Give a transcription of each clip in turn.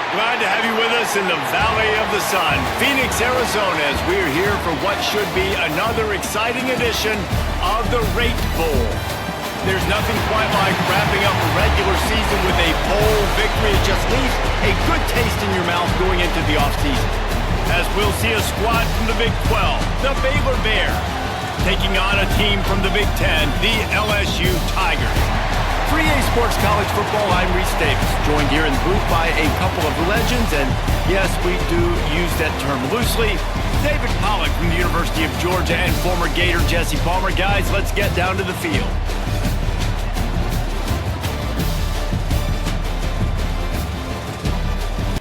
Glad to have you with us in the Valley of the Sun, Phoenix, Arizona, as we're here for what should be another exciting edition of the Rate Bowl. There's nothing quite like wrapping up a regular season with a bowl victory. It just leaves a good taste in your mouth going into the offseason. As we'll see a squad from the Big 12, the Baylor Bears, taking on a team from the Big 10, the LSU Tigers. 3A Sports College Football, I'm Reese Davis, joined here in the booth by a couple of legends, and yes, we do use that term loosely. David Pollack from the University of Georgia and former Gator Jesse Palmer. Guys, let's get down to the field.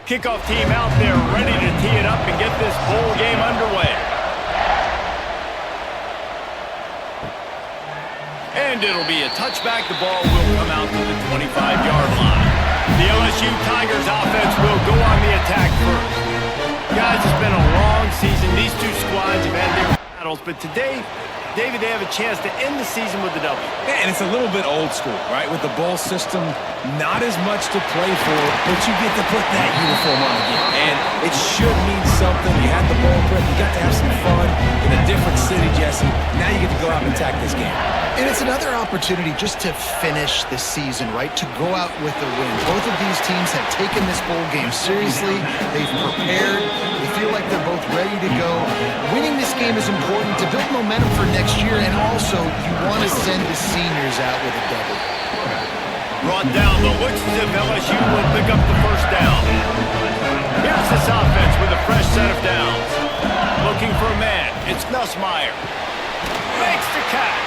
Kickoff team out there ready to tee it up and get this bowl game underway. And it'll be a touchback. The ball will come out to the 25-yard line. The LSU Tigers offense will go on the attack first. Guys, it's been a long season. These two squads have had their battles, but today, David, they have a chance to end the season with a W. Yeah, and it's a little bit old school, right? With the bowl system, not as much to play for, but you get to put that uniform on again. And it should mean something. You had the bowl prep. You got to have some fun in a different city, Jesse. Now you get to go out and attack this game. And it's another opportunity just to finish the season, right? To go out with a win. Both of these teams have taken this bowl game seriously. They've prepared. They feel like they're both ready to go. Winning this game is important to build momentum for next year, and also you want to send the seniors out with a W. Brought down, the looks as if LSU will pick up the first down. Here's this offense with a fresh set of downs. Looking for a man. It's Nussmeier. Makes the catch.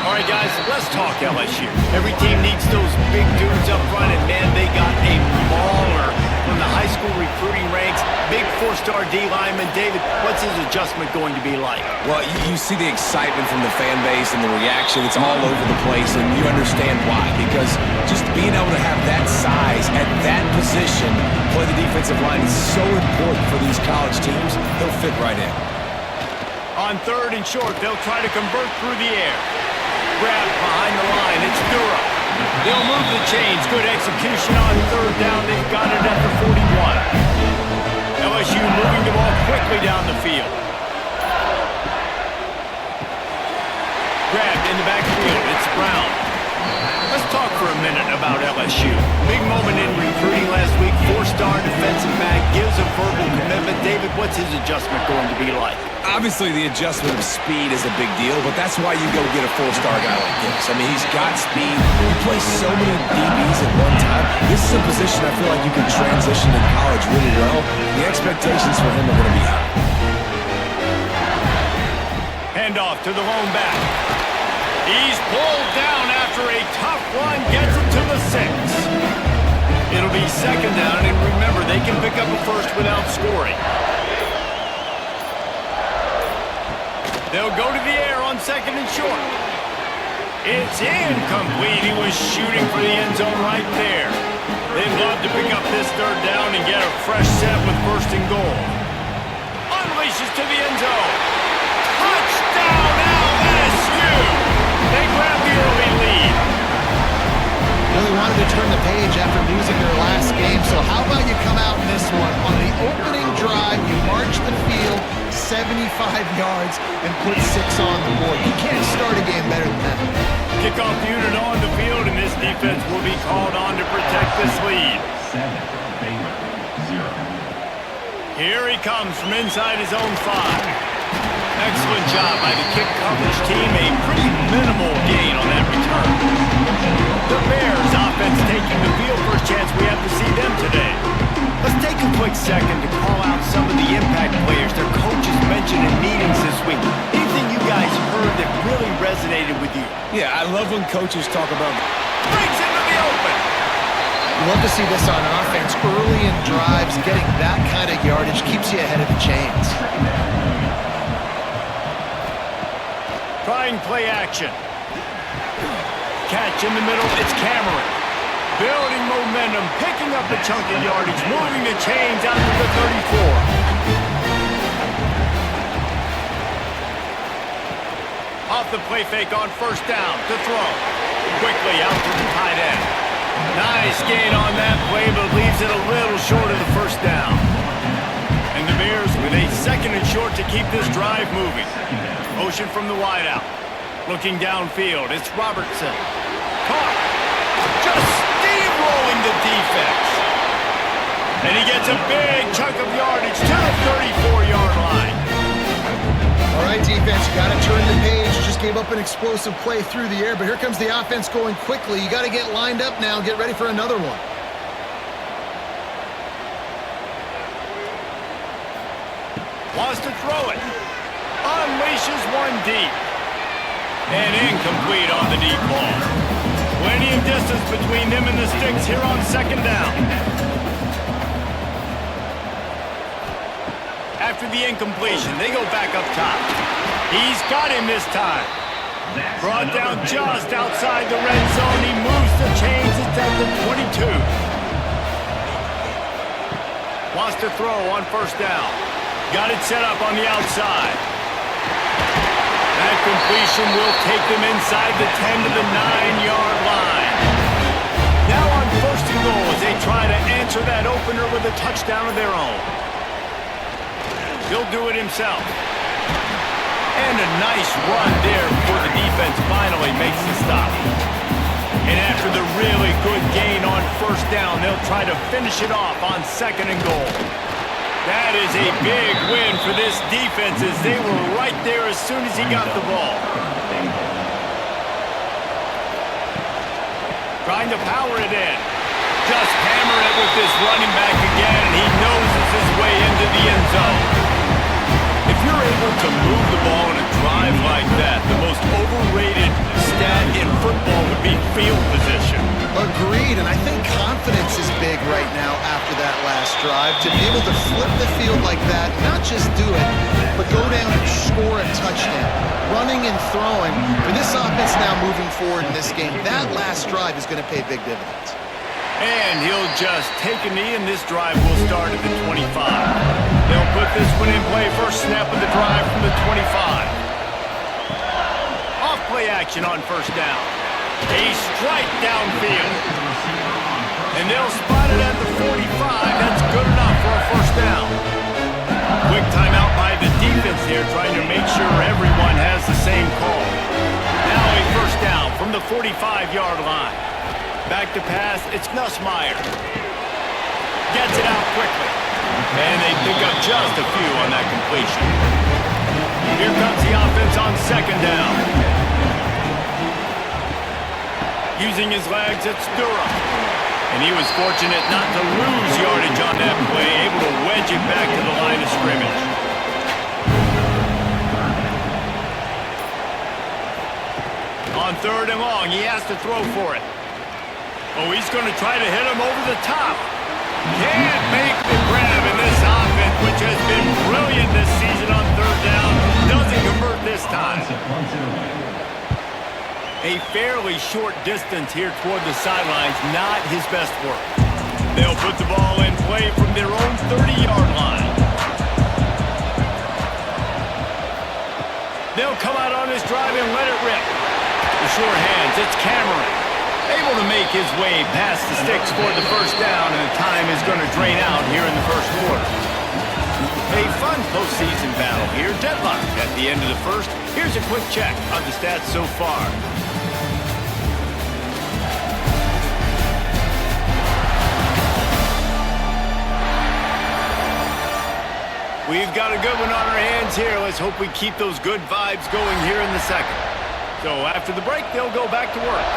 All right, guys, let's talk LSU. Every team needs those big dudes up front, and man, they got a mauler from the high school recruiting ranks. Big four-star D lineman. David, what's his adjustment going to be like? Well, you see the excitement from the fan base and the reaction. It's all over the place, and you understand why. Because just being able to have that size at that position, play the defensive line, is so important for these college teams. He'll fit right in. On third and short, they'll try to convert through the air. Grab behind the line. It's Dura. They'll move the chains. Good execution on third down. They've got it at the 41. LSU moving the ball quickly down the field. Grabbed in the backfield. It's Brown. Let's talk for a minute about LSU. Big moment in recruiting last week. Four-star defensive back gives a verbal commitment. David, what's his adjustment going to be like? Obviously, the adjustment of speed is a big deal, but that's why you go get a four-star guy like this. I mean, he's got speed. He plays so many DBs at one time. This is a position I feel like you can transition in college really well. The expectations for him are going to be high. Handoff to the lone back. He's pulled down after a tough run, gets it to the 6. It'll be second down, and remember, they can pick up a first without scoring. They'll go to the air on second and short. It's incomplete. He was shooting for the end zone right there. They'd love to pick up this third down and get a fresh set with first and goal. Unleashes to the end zone. Touchdown, LSU! They grab the early lead. Really wanted to turn the page after losing their last game, so how about you come out in this one? On the opening drive, you march the field 75 yards and put 6 on the board. You can't start a game better than that. Kickoff unit on the field, and this defense will be called on to protect this lead. 7, Baylor, 0. Here he comes from inside his own 5. Excellent job by the kick coverage team. A pretty minimal gain on that return. The Bears offense taking the field. First chance we have to see them today. Let's take a quick second to call out some of the impact players their coaches mentioned in meetings this week. Anything you guys heard that really resonated with you? Yeah, I love when coaches talk about Brings into the open. You love to see this on offense early in drives. Getting that kind of yardage keeps you ahead of the chains. Trying play action. Catch in the middle, it's Cameron. Building momentum, picking up a chunk of yardage, moving the chains out to the 34. Off the play fake on first down to throw. Quickly out to the tight end. Nice gain on that play, but leaves it a little short short to keep this drive moving. Motion from the wideout. Looking downfield, it's Robertson. Caught. Just steamrolling the defense. And he gets a big chunk of yardage to the 34-yard line. All right, defense, you got to turn the page. You just gave up an explosive play through the air, but here comes the offense going quickly. You got to get lined up now and get ready for another one. Wants to throw it. Unleashes one deep. And incomplete on the deep ball. Plenty of distance between them and the sticks here on second down. After the incompletion, they go back up top. He's got him this time. Brought down just outside the red zone. He moves the chains. It's at the 22. Wants to throw on first down. Got it set up on the outside. That completion will take them inside the 10 to the 9-yard line. Now on first and goal as they try to answer that opener with a touchdown of their own. He'll do it himself. And a nice run there before the defense finally makes the stop. And after the really good gain on first down, they'll try to finish it off on second and goal. That is a big win for this defense as they were right there as soon as he got the ball. Trying to power it in. Just hammering it with this running back again, and he noses his way into the end zone. If you're able to move the ball in a drive like that, the most overrated stat in football would be field position. Agreed, and I think confidence is big right now after that last drive. To be able to flip the field like that, not just do it, but go down and score a touchdown. Running and throwing. For this offense now moving forward in this game, that last drive is going to pay big dividends. And he'll just take a knee, and this drive will start at the 25. They'll put this one in play. First snap of the drive from the 25. Off play action on first down. A strike downfield. And they'll spot it at the 45. That's good enough for a first down. Quick timeout by the defense here, trying to make sure everyone has the same call. Now a first down from the 45-yard line. Back to pass, it's Nussmeier. Gets it out quickly. And they pick up just a few on that completion. Here comes the offense on second down. Using his legs, it's Durham. And he was fortunate not to lose yardage on that play, able to wedge it back to the line of scrimmage. On third and long, he has to throw for it. Oh, he's going to try to hit him over the top. Can't make the grab in this offense, which has been brilliant this season on third down. Doesn't convert this time. A fairly short distance here toward the sidelines, not his best work. They'll put the ball in play from their own 30-yard line. They'll come out on this drive and let it rip. The sure hands, it's Cameron. Able to make his way past the sticks for the first down, and the time is going to drain out here in the first quarter. A fun postseason battle here, deadlocked at the end of the first. Here's a quick check of the stats so far. We've got a good one on our hands here. Let's hope we keep those good vibes going here in the second. So after the break, they'll go back to work.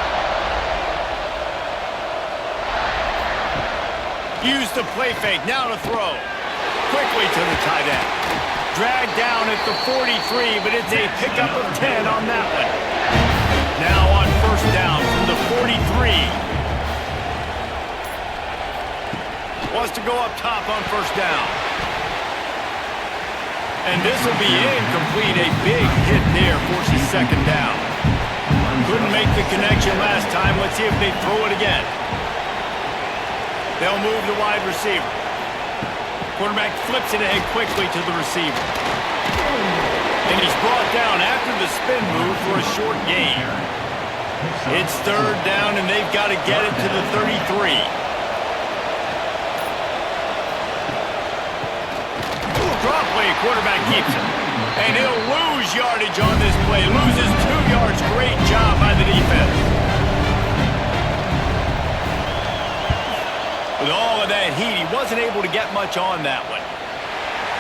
Use the play fake, now to throw. Quickly to the tight end. Dragged down at the 43, but it's a pickup of 10 on that one. Now on first down from the 43. Wants to go up top on first down. And this will be incomplete. A big hit there forces second down. Couldn't make the connection last time. Let's see if they throw it again. They'll move the wide receiver. Quarterback flips it ahead quickly to the receiver. And he's brought down after the spin move for a short gain. It's third down, and they've got to get it to the 33. Drop play way, quarterback keeps it. And he'll lose yardage on this play. Loses 2 yards. Great job by the defense. With all of that heat, he wasn't able to get much on that one.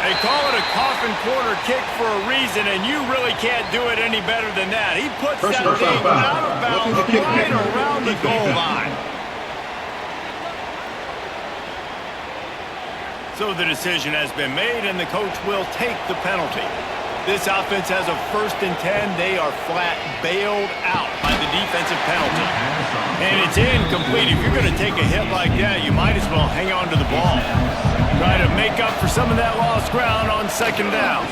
They call it a coffin corner kick for a reason, and you really can't do it any better than that. He puts that thing out of bounds right around the goal line. So the decision has been made, and the coach will take the penalty. This offense has a 1st and 10. They are flat bailed out by the defensive penalty. And it's incomplete. If you're going to take a hit like that, you might as well hang on to the ball. Try to make up for some of that lost ground on 2nd down.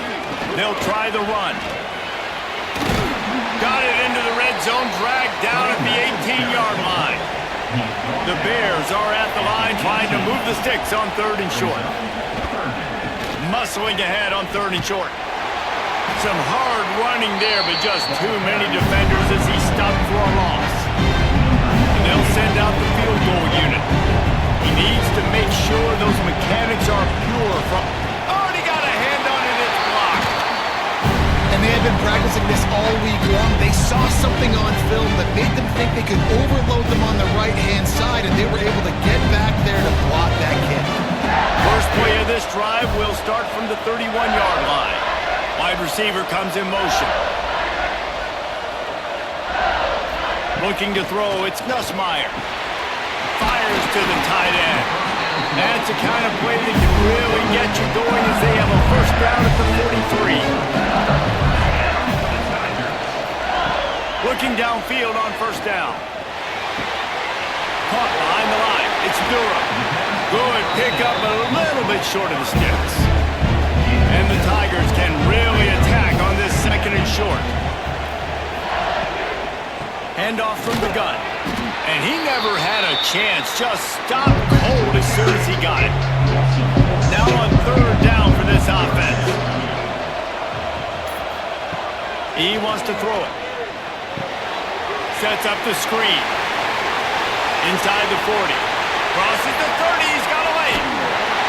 They'll try the run. Got it into the red zone, dragged down at the 18-yard line. The Bears are at the line trying to move the sticks on 3rd and short. Muscling ahead on 3rd and short. Some hard running there, but just too many defenders as he stopped for a loss. And they'll send out the field goal unit. He needs to make sure those mechanics are pure from... Already got a hand on it, it's blocked. And they had been practicing this all week long. They saw something on film that made them think they could overload them on the right-hand side, and they were able to get back there to block that kick. First play of this drive will start from the 31-yard line. Wide receiver comes in motion. Looking to throw, it's Nussmeier. Fires to the tight end. That's the kind of play that can really get you going as they have a 1st down at the 43. Looking downfield on 1st down. Caught behind the line. It's Durham. Good pickup, but a little bit short of the sticks. And the Tigers can really attack on this 2nd and short. Handoff from the gun. And he never had a chance. Just stopped cold as soon as he got it. Now on 3rd down for this offense. He wants to throw it. Sets up the screen. Inside the 40. Crosses the 30. He's got away.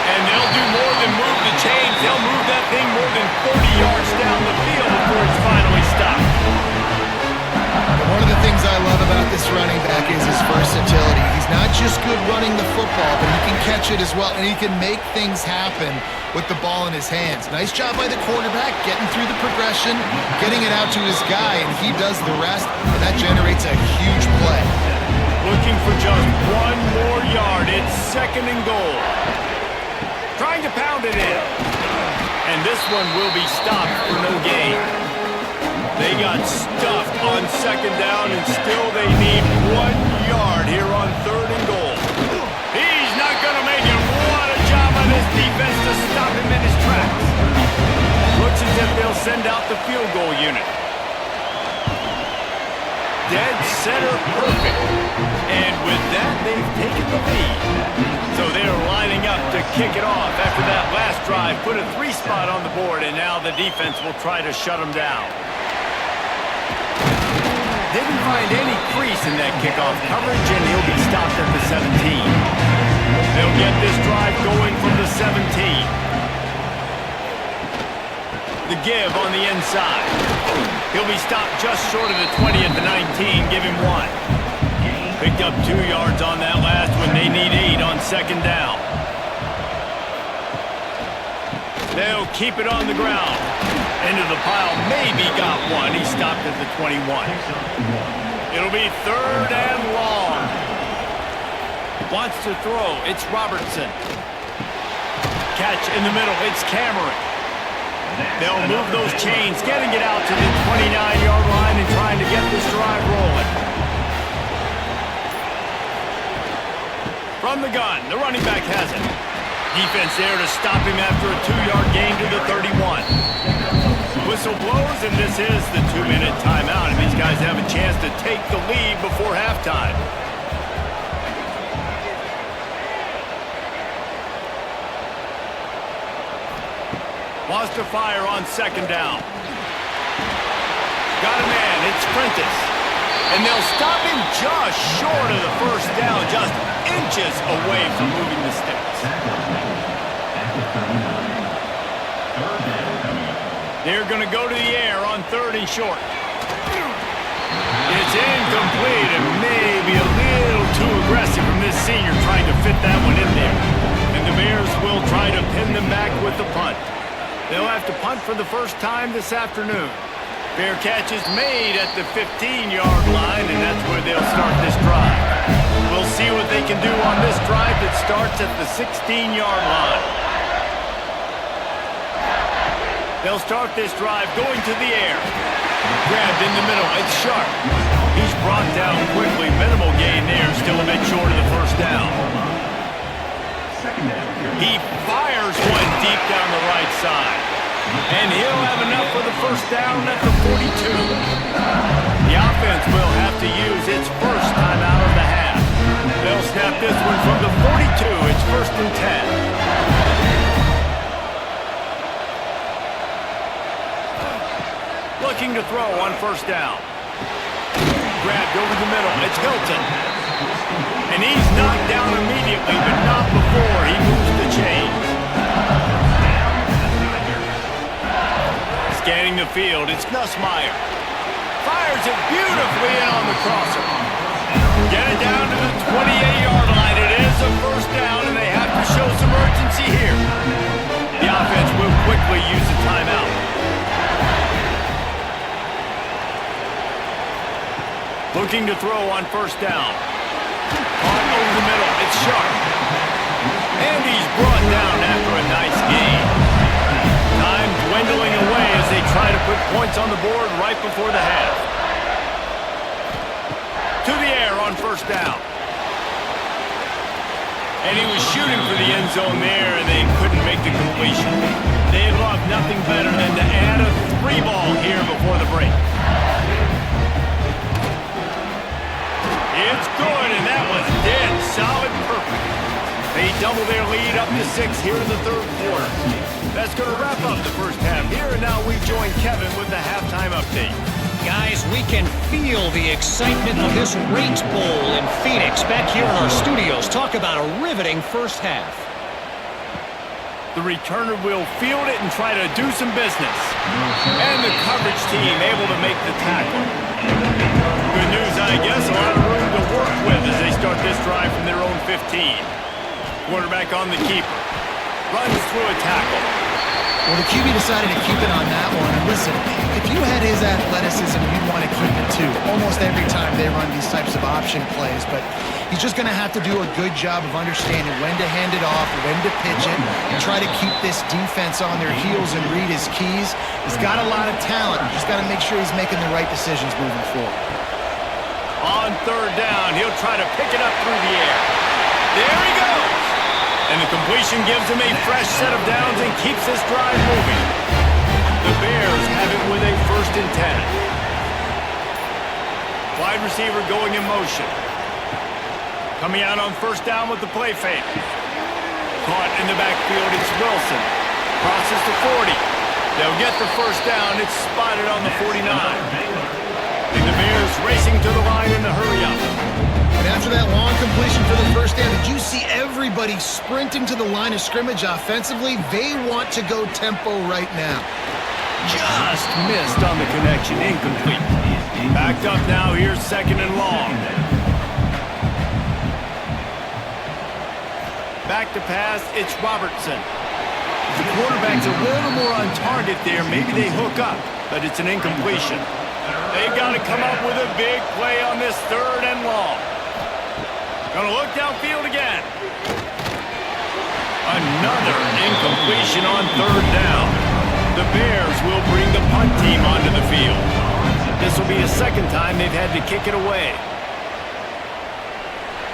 And they'll do more than move the chains. They'll move that thing more than 40 yards down the field before it's finally stopped. One of the things I love about this running back is his versatility. He's not just good running the football, but he can catch it as well, and he can make things happen with the ball in his hands. Nice job by the quarterback, getting through the progression, getting it out to his guy, and he does the rest, and that generates a huge play. Looking for just 1 more yard. It's 2nd and goal. Trying to pound it in. And this one will be stopped for no gain. They got stuffed on 2nd down, and still they need 1 yard here on 3rd and goal. He's not going to make it. What a job by this defense to stop him in his tracks. Looks as if they'll send out the field goal unit. Dead center perfect. And with that, they've taken the lead. So they're lining up to kick it off after that last drive. Put a 3-spot on the board, and now the defense will try to shut them down. Didn't find any crease in that kickoff coverage, and he'll be stopped at the 17. They'll get this drive going from the 17. The give on the inside. He'll be stopped just short of the 20 at the 19. Give him 1. Picked up 2 yards on that last one. They need 8 on 2nd down. They'll keep it on the ground. Into the pile, maybe got 1. He stopped at the 21. It'll be 3rd and long. Wants to throw. It's Robertson. Catch in the middle. It's Cameron. They'll move those chains, getting it out to the 29-yard line and trying to get this drive rolling. From the gun, the running back has it. Defense there to stop him after a 2-yard gain to the 31. Whistle blows, and this is the 2-minute timeout, and these guys have a chance to take the lead before halftime. Wants to fire on 2nd down. Got a man, it's Prentice. And they'll stop him just short of the 1st down, just inches away from moving the sticks. They're going to go to the air on 3rd and short. It's incomplete and maybe a little too aggressive from this senior trying to fit that one in there. And the Bears will try to pin them back with the punt. They'll have to punt for the first time this afternoon. Fair catch is made at the 15-yard line, and that's where they'll start this drive. We'll see what they can do on this drive that starts at the 16-yard line. They'll start this drive going to the air. Grabbed in the middle. It's Sharp. He's brought down quickly. Minimal gain there. Still a bit short of the first down. He fires one deep down the right side. And he'll have enough for the first down at the 42. The offense will have to use its first time out of the half. They'll snap this one from the 42. It's 1st and 10. Looking to throw on 1st down. Grabbed over the middle. It's Hilton. And he's knocked down immediately, but not before he moves the chains. Scanning the field, it's Nussmeier. Fires it beautifully in on the crosser. Get it down to the 28-yard line. It is a 1st down, and they have to show some urgency here. The offense will quickly use a timeout. Looking to throw on 1st down. On over the middle, it's Sharp. And he's brought down after a nice gain. Time dwindling away as they try to put points on the board right before the half. To the air on 1st down. And he was shooting for the end zone there, and they couldn't make the completion. They'd love nothing better than to add a 3-ball here before the break. It's good, and that was dead solid perfect. They double their lead up to 6 here in the 3rd quarter. That's going to wrap up the first half here, and now we join Kevin with the halftime update. Guys, we can feel the excitement of this Rate Bowl in Phoenix back here in our studios. Talk about a riveting first half. The returner will field it and try to do some business. And the coverage team able to make the tackle. Good news, I guess, a lot of room to work with as they start this drive from their own 15. Quarterback on the keeper. Runs through a tackle. Well, the QB decided to keep it on that one. And listen, if you had his athleticism, you'd want to keep it too. Almost every time they run these types of option plays. But he's just going to have to do a good job of understanding when to hand it off, when to pitch it, and try to keep this defense on their heels and read his keys. He's got a lot of talent. He's got to make sure he's making the right decisions moving forward. On 3rd down, he'll try to pick it up through the air. There he goes! And the completion gives him a fresh set of downs and keeps this drive moving. The Bears have it with a 1st and 10. Wide receiver going in motion. Coming out on 1st down with the play fake. Caught in the backfield, it's Wilson. Crosses the 40. They'll get the 1st down. It's spotted on the 49. And the Bears racing to the line in a hurry up. And after that long completion for the 1st down, did you see everybody sprinting to the line of scrimmage offensively? They want to go tempo right now. Just missed on the connection, incomplete. Backed up now, here's 2nd and long. Back to pass, it's Robertson. The quarterback's a little more on target there. Maybe they hook up, but it's an incompletion. They've got to come up with a big play on this 3rd and long. Gonna look downfield again. Another incompletion on 3rd down. The Bears will bring the punt team onto the field. This will be the 2nd time they've had to kick it away.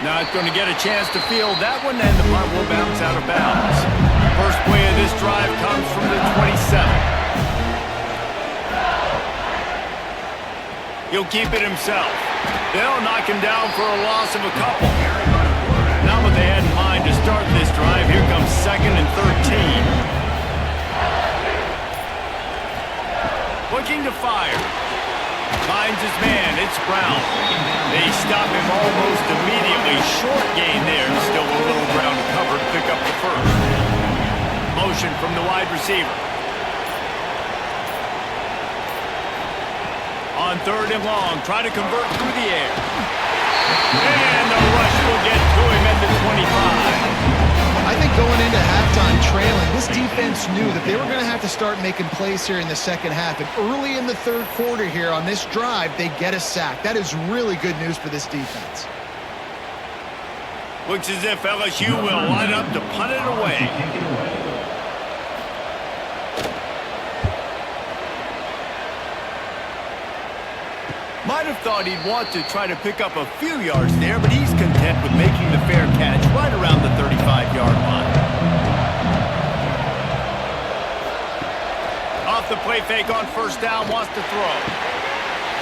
Not going to get a chance to field that one, and the punt will bounce out of bounds. First play of this drive comes from the 27. He'll keep it himself. They'll knock him down for a loss of a couple. Not what they had in mind to start this drive. Here comes 2nd and 13. Looking to fire. Finds his man. It's Brown. They stop him almost immediately. Short gain there. Still a little ground covered. Pick up the 1st. Motion from the wide receiver. on 3rd and long. Try to convert through the air. And the rush will get to him at the 25. I think going into halftime trailing, this defense knew that they were going to have to start making plays here in the second half. And early in the 3rd quarter here on this drive, they get a sack. That is really good news for this defense. Looks as if LSU will line up to punt it away. Might have thought he'd want to try to pick up a few yards there, but he's content with making the fair catch right around the 35-yard line. Off the play fake on 1st down, wants to throw.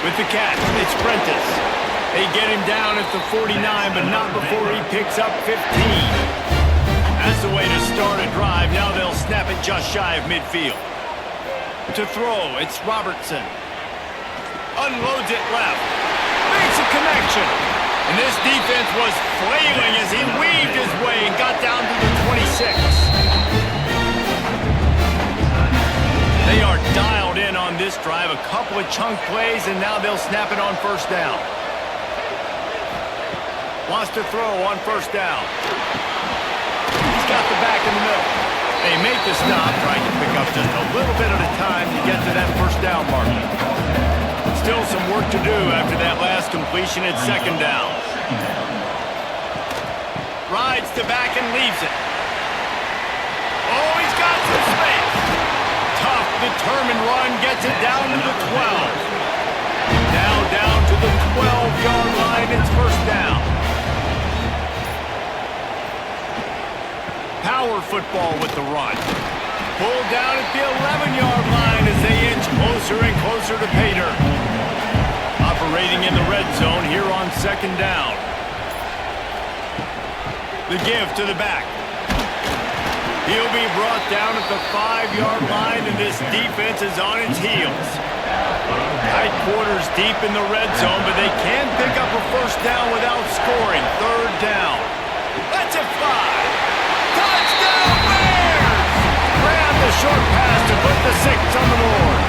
With the catch, it's Prentice. They get him down at the 49, but not before he picks up 15. That's the way to start a drive. Now they'll snap it just shy of midfield. To throw, it's Robertson. Unloads it left. Makes a connection. And this defense was flailing as he weaved his way and got down to the 26. They are dialed in on this drive. A couple of chunk plays, and now they'll snap it on 1st down. Wants to throw on 1st down. He's got the back in the middle. They make the stop, trying to pick up just a little bit at a time to get to that 1st down marker. Still some work to do after that last completion at 2nd down. Rides the back and leaves it. Oh, he's got some space. Tough, determined run gets it down to the 12. Now down to the 12-yard line. It's 1st down. Power football with the run. Pulled down at the 11-yard line as they inch closer and closer to pay dirt. Operating in the red zone here on 2nd down. The give to the back. He'll be brought down at the 5-yard line, and this defense is on its heels. Tight quarters deep in the red zone, but they can pick up a 1st down without scoring. 3rd down. Let's it fly. Touchdown Bears! Grab the short pass to put the 6 on the board.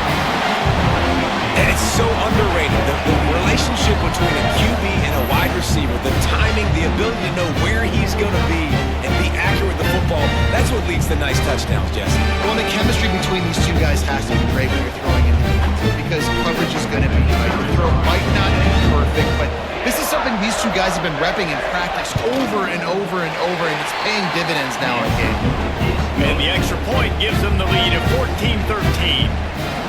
And it's so underrated. The relationship between a QB and a wide receiver, the timing, the ability to know where he's going to be and be accurate with the football, that's what leads to nice touchdowns, Jesse. Well, the chemistry between these two guys has to be great when you're throwing in the defense because coverage is going to be right. The throw might not be perfect, but this is something these two guys have been repping in practice over and over and over, and it's paying dividends now in game. And the extra point gives them the lead at 14-13.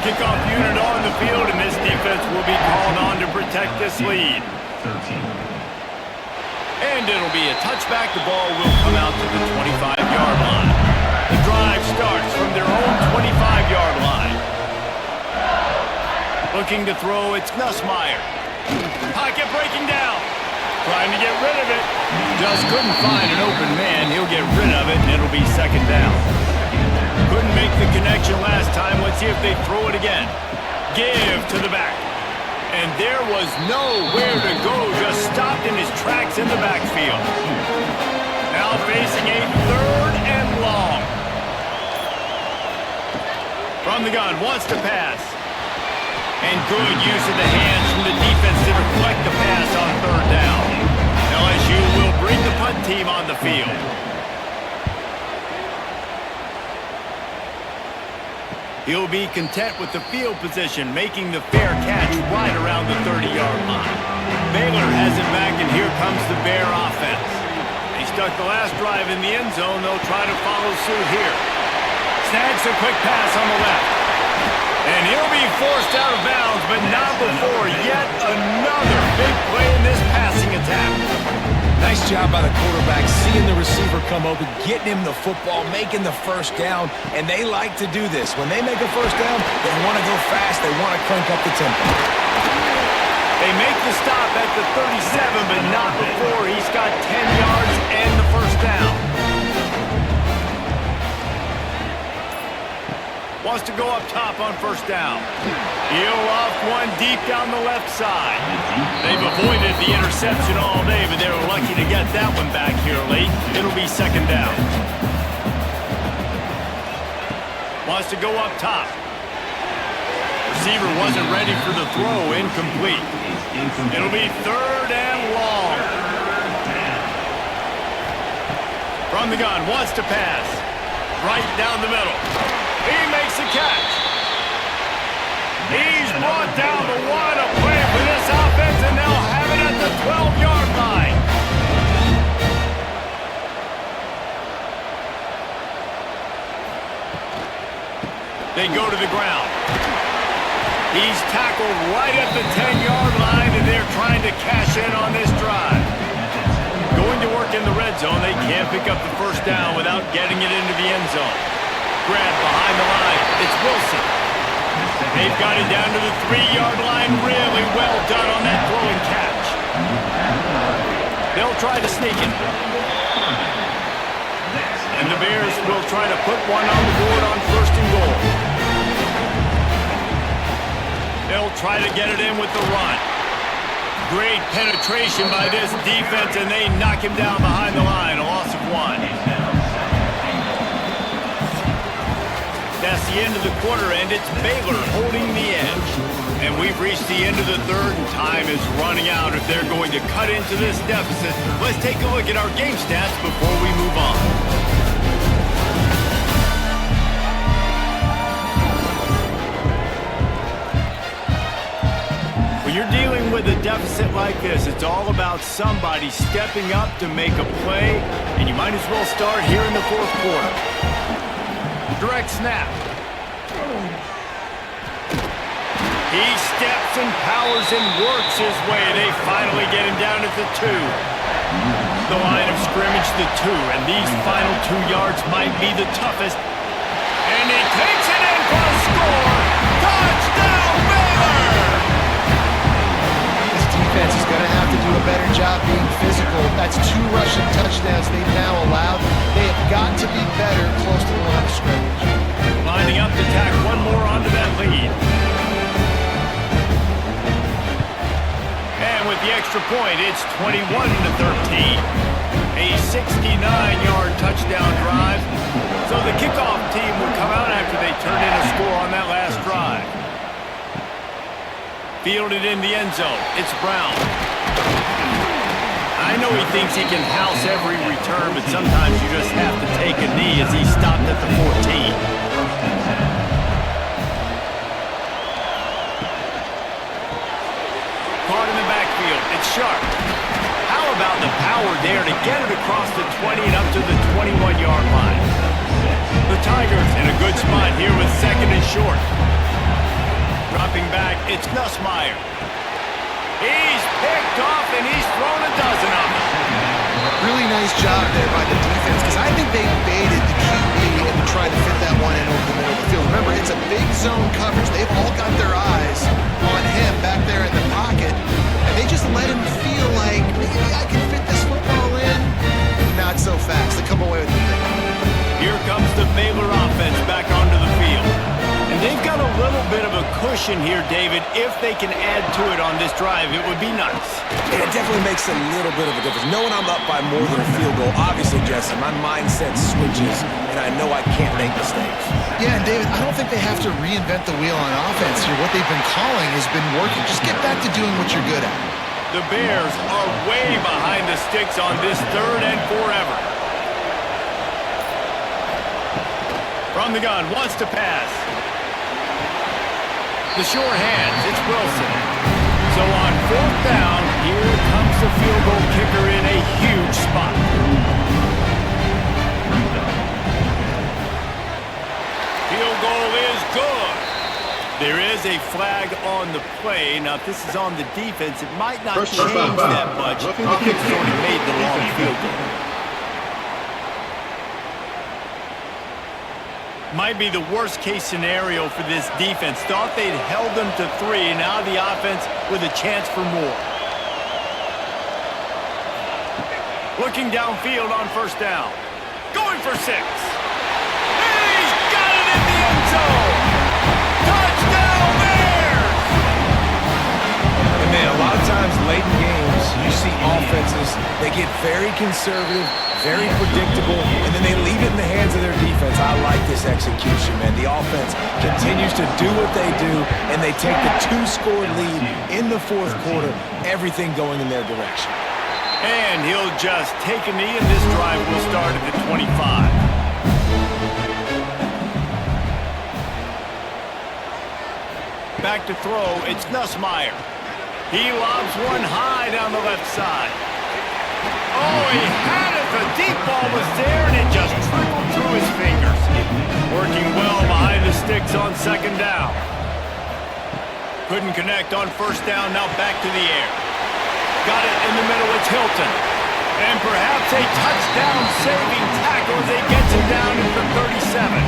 Kickoff unit on the field, and this defense will be called on to protect this lead. 13. And it'll be a touchback. The ball will come out to the 25-yard line. The drive starts from their own 25-yard line. Looking to throw, it's Nussmeier. Pocket breaking down. Trying to get rid of it. Just couldn't find an open man. He'll get rid of it, and it'll be 2nd down. Couldn't make the connection last time. Let's see if they throw it again. Give to the back. And there was nowhere to go. Just stopped in his tracks in the backfield. Now facing a 3rd and long. From the gun, wants to pass. And good use of the hands from the defense to deflect the pass on 3rd down. LSU will bring the punt team on the field. He'll be content with the field position, making the fair catch right around the 30-yard line. Baylor has it back, and here comes the Bear offense. They stuck the last drive in the end zone. They'll try to follow suit here. Snags a quick pass on the left. And he'll be forced out of bounds, but not before yet another big play in this passing attack. Nice job by the quarterback, seeing the receiver come open, getting him the football, making the 1st down, and they like to do this. When they make a 1st down, they want to go fast, they want to crank up the tempo. They make the stop at the 37, but not before he's got 10 yards and the 1st down. Wants to go up top on 1st down. He'll off one deep down the left side. They've avoided the interception all day, but they were lucky to get that one back here late. It'll be 2nd down. Wants to go up top. receiver wasn't ready for the throw. Incomplete. It'll be 3rd and long. From the gun, wants to pass. Right down the middle. He makes the catch. He's brought down the one. A play for this offense, and they'll have it at the 12-yard line. They go to the ground. He's tackled right at the 10-yard line, and they're trying to cash in on this drive. Going to work in the red zone. They can't pick up the first down without getting it into the end zone. Grab behind the line. It's Wilson. They've got it down to the 3-yard line. Really well done on that throw and catch. They'll try to sneak it. And the Bears will try to put one on the board on 1st and goal. They'll try to get it in with the run. Great penetration by this defense, and they knock him down behind the line. A loss of 1. That's the end of the quarter, and it's Baylor holding the edge. And we've reached the end of the 3rd, and time is running out if they're going to cut into this deficit. Let's take a look at our game stats before we move on. When you're dealing with a deficit like this, it's all about somebody stepping up to make a play, and you might as well start here in the 4th quarter. Direct snap. He steps and powers and works his way. They finally get him down at the 2. The line of scrimmage, the 2, and these final 2 yards might be the toughest. And he takes it in for a score. Touchdown, Baylor! Defense is going to have to do a better job being physical. That's 2 rushing touchdowns they've now allowed. They have got to be better close to the line of scrimmage. Lining up to tack one more onto that lead. And with the extra point, it's 21-13. A 69-yard touchdown drive. So the kickoff team will come out after they turn in a score on that last drive. Fielded in the end zone. It's Brown. I know he thinks he can house every return, but sometimes you just have to take a knee as he stopped at the 14. Caught in the backfield. It's Sharp. How about the power there to get it across the 20 and up to the 21-yard line? The Tigers in a good spot here with 2nd and short. Dropping back, it's Nussmeier. He's picked off, and he's thrown a dozen of them. Really nice job there by the defense, because I think they baited the QB into trying to fit that one in over the middle of the field. Remember, it's a big zone coverage. They've all got their eyes on him back there in the pocket, and they just let him feel like, maybe I can fit this football in. Not so fast. They come away with the thing. Here comes the Baylor offense back onto the field. And they've got a little bit of a cushion here, David. If they can add to it on this drive, it would be nice. And it definitely makes a little bit of a difference. Knowing I'm up by more than a field goal, obviously, Jesse, my mindset switches, and I know I can't make mistakes. Yeah, and David, I don't think they have to reinvent the wheel on offense here. What they've been calling has been working. Just get back to doing what you're good at. The Bears are way behind the sticks on this 3rd and forever. From the gun, wants to pass. The sure hands, it's Wilson. So on 4th down, here comes the field goal kicker in a huge spot. Field goal is good. There is a flag on the play. Now, if this is on the defense, it might not change that much. The kicker's already made the long field goal. Might be the worst-case scenario for this defense. Thought they'd held them to 3. Now the offense with a chance for more. Looking downfield on 1st down. Going for 6. He's got it in the end zone. Touchdown, Bears! And man, a lot of times late in games, you see offenses, they get very conservative, very predictable, and then they leave it in the hands of their defense. I like this flawless execution, man. The offense continues to do what they do, and they take the two-score lead in the fourth quarter, everything going in their direction. And he'll just take a knee, and this drive will start at the 25. Back to throw, it's Nussmeier. He lobs one high down the left side. Oh, he had it. The deep ball was there, and it just trickled through his fingers. Working well behind the sticks on second down. Couldn't connect on first down, now back to the air. Got it in the middle, it's Hilton. And perhaps a touchdown-saving tackle as he gets him down to the 37.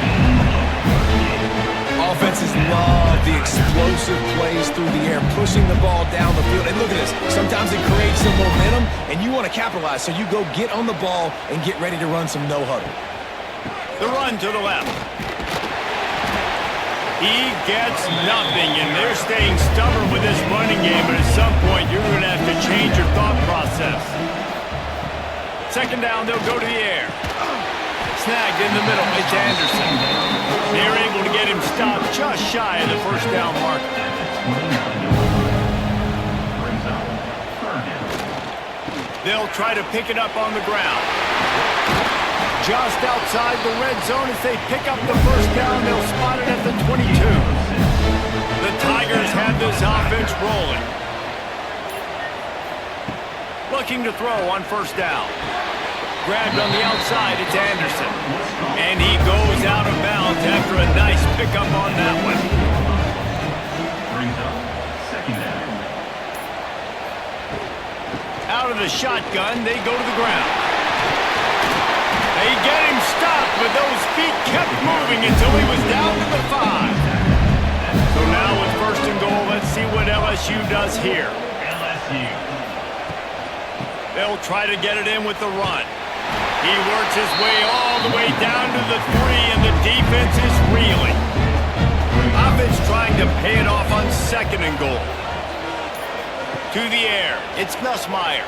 Offenses love the explosive plays through the air, pushing the ball down the field. And look at this. Sometimes it creates some momentum, and you want to capitalize. So you go get on the ball and get ready to run some no-huddle. The run to the left. He gets nothing, and they're staying stubborn with this running game, but at some point you're going to have to change your thought process. Second down, they'll go to the air. Snagged in the middle, it's Anderson. They're able to get him stopped just shy of the first down mark. They'll try to pick it up on the ground. Just outside the red zone as they pick up the first down, they'll spot it at the 22. The Tigers have this offense rolling. Looking to throw on first down. Grabbed on the outside, it's Anderson. And he goes out of bounds after a nice pickup on that one. Brings up second down. Out of the shotgun, they go to the ground. They get him stopped, but those feet kept moving until he was down to the 5. So now with first and goal, let's see what LSU does here. LSU. They'll try to get it in with the run. He works his way all the way down to the 3, and the defense is reeling. Offense trying to pay it off on second and goal. To the air, it's Nussmeier.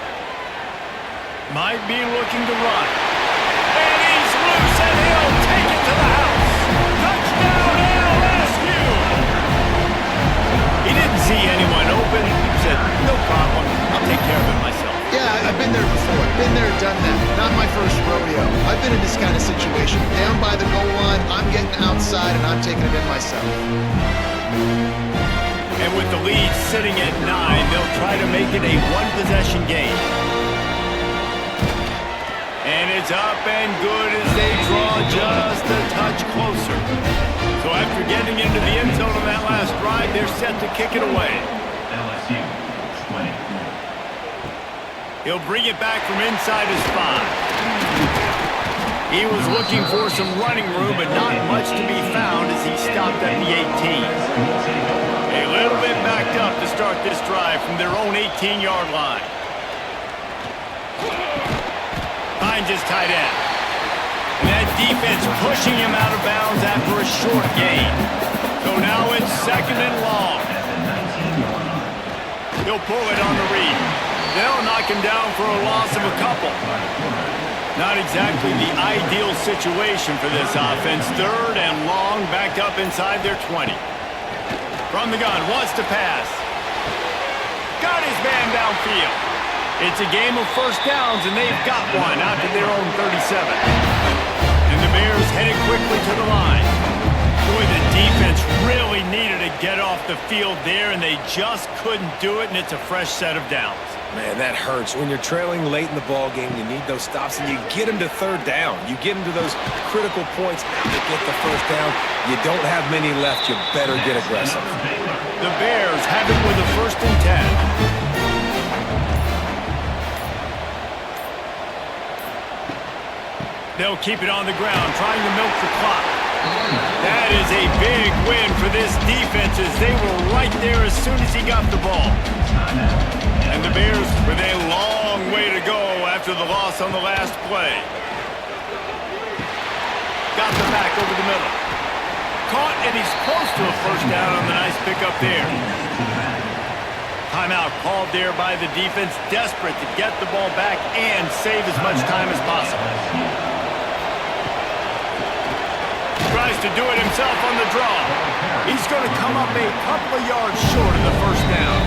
Might be looking to run. And he's loose, and he'll take it to the house. Touchdown, LSU! He didn't see anyone open. He said, no problem, I'll take care of it myself. Yeah, I've been there before. Been there, done that. Not my first rodeo. I've been in this kind of situation. Down by the goal line, I'm getting outside, and I'm taking it in myself. And with the lead sitting at 9, they'll try to make it a one-possession game. And it's up and good as they draw just a touch closer. So after getting into the end zone on that last drive, they're set to kick it away. LSU 20. He'll bring it back from inside his 5. He was looking for some running room, but not much to be found as he stopped at the 18. A little bit backed up to start this drive from their own 18-yard line. Finds his tight end. And that defense pushing him out of bounds after a short gain. So now it's second and long. He'll pull it on the read. They'll knock him down for a loss of a couple. Not exactly the ideal situation for this offense. Third and long, backed up inside their 20. From the gun, wants to pass. Got his man downfield. It's a game of first downs, and they've got one out to their own 37. And the Bears headed quickly to the line. Boy, the defense really needed to get off the field there, and they just couldn't do it, and it's a fresh set of downs. Man, that hurts. When you're trailing late in the ball game, you need those stops, and you get them to third down. You get them to those critical points to get the first down. You don't have many left. You better get aggressive. The Bears have it with a first and 10. They'll keep it on the ground, trying to milk the clock. That is a big win for this defense as they were right there as soon as he got the ball. And the Bears with a long way to go after the loss on the last play. Got the back over the middle. Caught, and he's close to a first down on the nice pickup there. Timeout called there by the defense, desperate to get the ball back and save as much time as possible. tries to do it himself on the draw. He's going to come up a couple of yards short of the first down.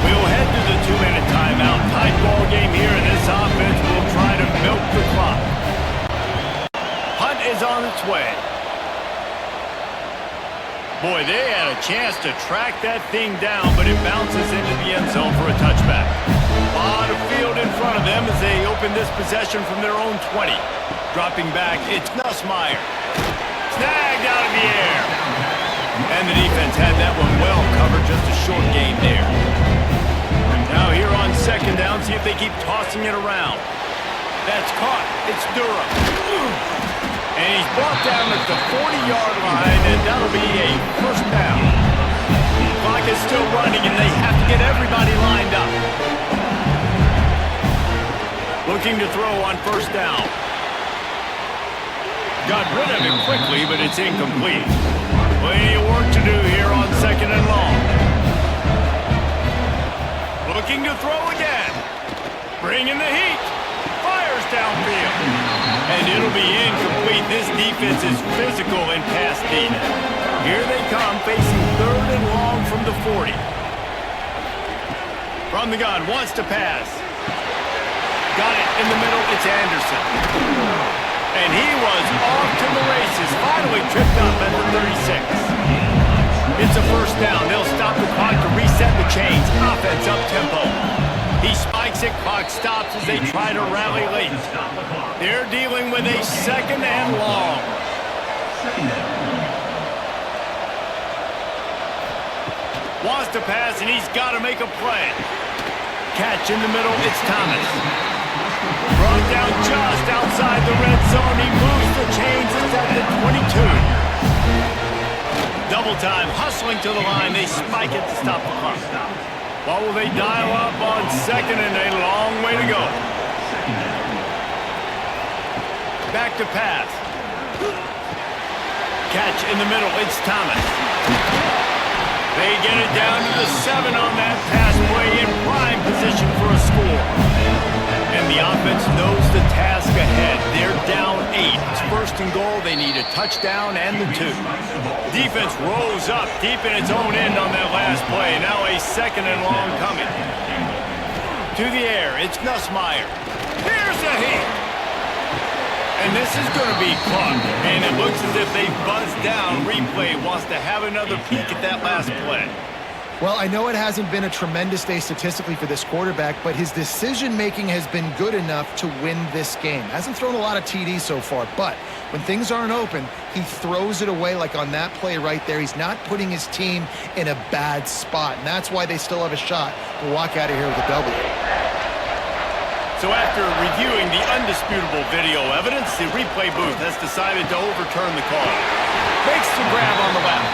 We'll head to the 2-minute timeout. Tight ball game here, and this offense will try to milk the clock. Punt is on its way. Boy, they had a chance to track that thing down, but it bounces into the end zone for a touchback. A lot of field in front of them as they open this possession from their own 20. Dropping back, it's Nussmeier. Snagged out of the air. And the defense had that one well covered, just a short gain there. Now here on second down, see if they keep tossing it around. That's caught. It's Durham. And he's brought down at the 40-yard line, and that'll be a first down. The clock is still running, and they have to get everybody lined up. Looking to throw on first down. Got rid of it quickly, but it's incomplete. Plenty of work to do here on second and long. Looking to throw again. Bringing the heat. Fires downfield. And it'll be incomplete. This defense is physical in pass deep. Here they come, facing third and long from the 40. From the gun, wants to pass. Got it in the middle, it's Anderson. And he was off to the races, finally tripped up at the 36. It's a first down. They'll stop the clock to reset the chains. Offense up-tempo. He spikes it, clock stops as they try to rally late. They're dealing with a second and long. Wants to pass, and he's got to make a play. Catch in the middle, it's Thomas. Brought down just outside the red zone. He moves the chains, it's at the 22. Double time, hustling to the line. They spike it to stop the clock. What will they dial up on second, and a long way to go. Back to pass. Catch in the middle, it's Thomas. They get it down to the 7 on that pass play, in prime position for a score. And the offense knows the task ahead. They're down 8. It's first and goal. They need a touchdown and the 2. Defense rolls up deep in its own end on that last play. Now a second and long coming. To the air, it's Nussmeier. Here's a hit. And this is going to be caught. And it looks as if they buzzed down. Replay wants to have another peek at that last play. Well, I know it hasn't been a tremendous day statistically for this quarterback, but his decision-making has been good enough to win this game. Hasn't thrown a lot of TDs so far, but when things aren't open, he throws it away like on that play right there. He's not putting his team in a bad spot, and that's why they still have a shot to walk out of here with a W. So after reviewing the undisputable video evidence, the replay booth has decided to overturn the call. Makes the grab on the left.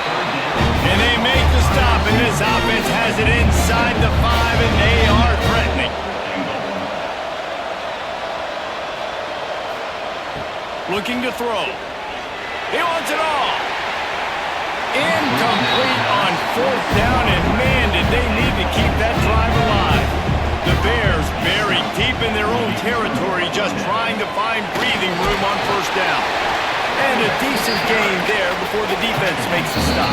And they make the stop, and this offense has it inside the 5, and they are threatening. Looking to throw. He wants it all. Incomplete on fourth down, and man, did they need to keep that drive alive. The Bears buried deep in their own territory, just trying to find breathing room on first down. And a decent gain there before the defense makes the stop.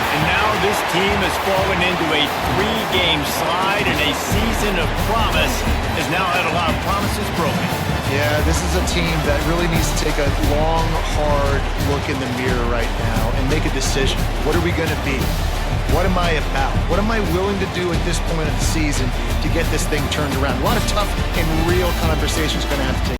And now this team has fallen into a 3-game slide, and a season of promise has now had a lot of promises broken. Yeah, this is a team that really needs to take a long, hard look in the mirror right now and make a decision. What are we going to be? What am I about? What am I willing to do at this point of the season to get this thing turned around? A lot of tough and real conversations going to have to take